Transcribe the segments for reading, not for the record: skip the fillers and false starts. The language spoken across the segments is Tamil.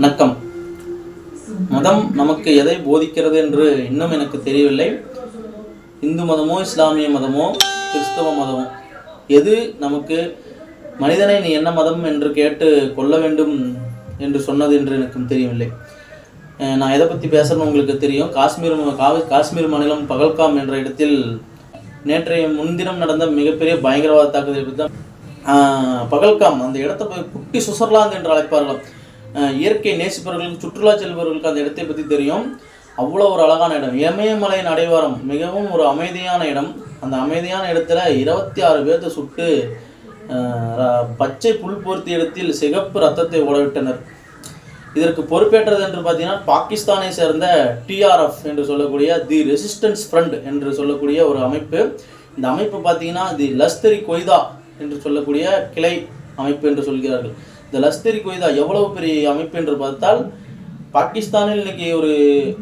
வணக்கம். மதம் நமக்கு எதை போதிக்கிறது என்று இன்னும் எனக்கு தெரியவில்லை. இந்து மதமோ, இஸ்லாமிய மதமோ, கிறிஸ்தவ மதமோ, எது நமக்கு மனிதனை நீ என்ன மதம் என்று கேட்டு கொள்ள வேண்டும் என்று சொன்னது என்று எனக்கு தெரியவில்லை. நான் எதை பற்றி பேசுகிறேன்னு உங்களுக்கு தெரியும். காஷ்மீர் மாநிலம் பகல்காம் என்ற இடத்தில் நேற்றைய முன்தினம் நடந்த மிகப்பெரிய பயங்கரவாத தாக்குதலை பற்றி தான். பகல்காம் அந்த இடத்தை போய் குட்டி சுவிட்சர்லாந்து என்று அழைப்பார்கள். இயற்கை நேசிப்பவர்களுக்கு, சுற்றுலா செல்பவர்களுக்கு அந்த இடத்தை பற்றி தெரியும். அவ்வளோ ஒரு அழகான இடம். இமயமலையின் அடிவாரம், மிகவும் ஒரு அமைதியான இடம். அந்த அமைதியான இடத்துல 26 பேர்த்தை சுட்டு பச்சை புல் போர்த்திய இடத்தில் சிகப்பு ரத்தத்தை ஓடவிட்டனர். இதற்கு பொறுப்பேற்றது என்று பார்த்தீங்கன்னா பாகிஸ்தானை சேர்ந்த டிஆர்எஃப் என்று சொல்லக்கூடிய தி ரெசிஸ்டன்ஸ் ஃப்ரண்ட் என்று சொல்லக்கூடிய ஒரு அமைப்பு. இந்த அமைப்பு பார்த்தீங்கன்னா தி லஷ்கர்-இ கொய்தா என்று சொல்லக்கூடிய கிளை அமைப்பு என்று சொல்கிறார்கள். இந்த லஷ்கர்-இ கொய்தா எவ்வளவு பெரிய அமைப்பு என்று பார்த்தால், பாகிஸ்தானில் இன்னைக்கு ஒரு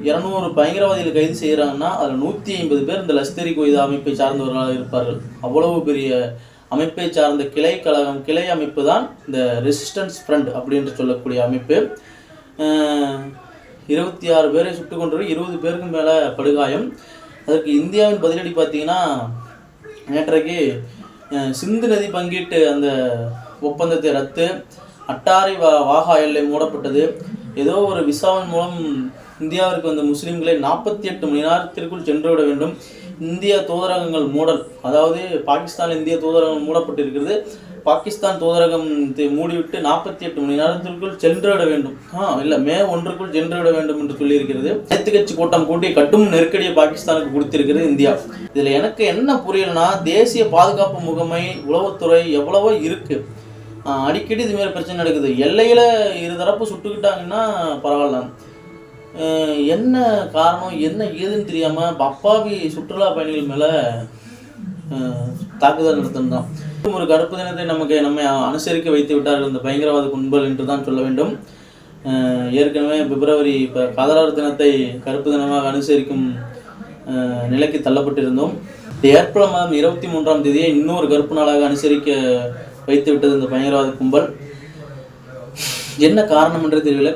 200 பயங்கரவாதிகள் கைது செய்கிறாங்கன்னா அதில் 150 பேர் இந்த லஷ்கர்-இ கொய்தா அமைப்பை சார்ந்தவர்களாக இருப்பார்கள். அவ்வளவு பெரிய அமைப்பை சார்ந்த கிளை அமைப்பு தான் இந்த ரெசிஸ்டன்ஸ் ஃப்ரண்ட் அப்படின்னு சொல்லக்கூடிய அமைப்பு. 26 பேரை சுட்டு கொண்டு 20 பேருக்கு மேலே படுகாயம். அதற்கு இந்தியாவின் பதிலடி பார்த்தீங்கன்னா, நேற்றைக்கு சிந்து நதி பங்கீட்டு அந்த ஒப்பந்தத்தை ரத்து, அட்டாரி வாகா எல்லை மூடப்பட்டது. ஏதோ ஒரு விசாவின் மூலம் இந்தியாவிற்கு வந்த முஸ்லீம்களை 48 மணி நேரத்திற்குள் சென்றுவிட வேண்டும். இந்திய தூதரகங்கள் மூடல், அதாவது பாகிஸ்தான் இந்திய தூதரகம் மூடப்பட்டிருக்கிறது. பாகிஸ்தான் தூதரகம் மூடிவிட்டு 48 மணி நேரத்திற்குள் சென்றுவிட வேண்டும், இல்லை மே 1க்குள் சென்றுவிட வேண்டும் என்று சொல்லியிருக்கிறது. அனைத்து கட்சி கூட்டம் கூட்டி கட்டும் நெருக்கடியை பாகிஸ்தானுக்கு கொடுத்திருக்கிறது இந்தியா. இதில் எனக்கு என்ன புரியலன்னா, தேசிய பாதுகாப்பு முகமை, உளவுத்துறை எவ்வளவோ இருக்குது. அடிக்கடி இதுமாரி பிரச்சனை நடக்குது. எல்லையில் இருதரப்பு சுட்டுக்கிட்டாங்கன்னா பரவாயில்ல, என்ன காரணம் என்ன ஏதுன்னு தெரியாமல் அப்பாவி சுற்றுலா பயணிகள் மேலே தாக்குதல் நடத்தினான். ஒரு கருப்பு தினத்தை நம்மை அனுசரிக்க வைத்து விட்டார்கள் இந்த பயங்கரவாத கும்பல் என்று தான் சொல்ல வேண்டும். ஏற்கனவே பிப்ரவரி இப்போ காதலர் தினத்தை கருப்பு தினமாக அனுசரிக்கும் நிலைக்கு தள்ளப்பட்டிருந்தோம். ஏப்ரல் மாதம் 23ஆம் தேதியை இன்னொரு கருப்பு நாளாக அனுசரிக்க வைத்து விட்டது இந்த பயங்கரவாத கும்பல். என்ன காரணம் என்று தெரியவில்லை.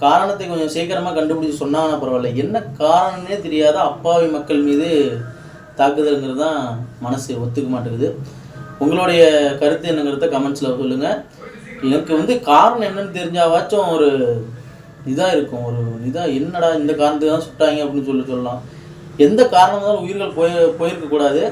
காரணத்தை கொஞ்சம் சீக்கிரமாக கண்டுபிடிச்சி சொன்னாங்கன்னா பரவாயில்ல. என்ன காரணம்னே தெரியாத அப்பாவி மக்கள் மீது தாக்குதல்ங்கிறது தான் மனசு ஒத்துக்க மாட்டேங்குது. உங்களுடைய கருத்து என்னங்கிறத கமெண்ட்ஸில் சொல்லுங்கள். எனக்கு காரணம் என்னன்னு தெரிஞ்சாவாச்சும் ஒரு இதாக இருக்கும். என்னடா இந்த காரணத்துக்கு தான் சுட்டாங்க அப்படின்னு சொல்லலாம். எந்த காரணம் தான் உயிர்கள் போயிருக்கக்கூடாது.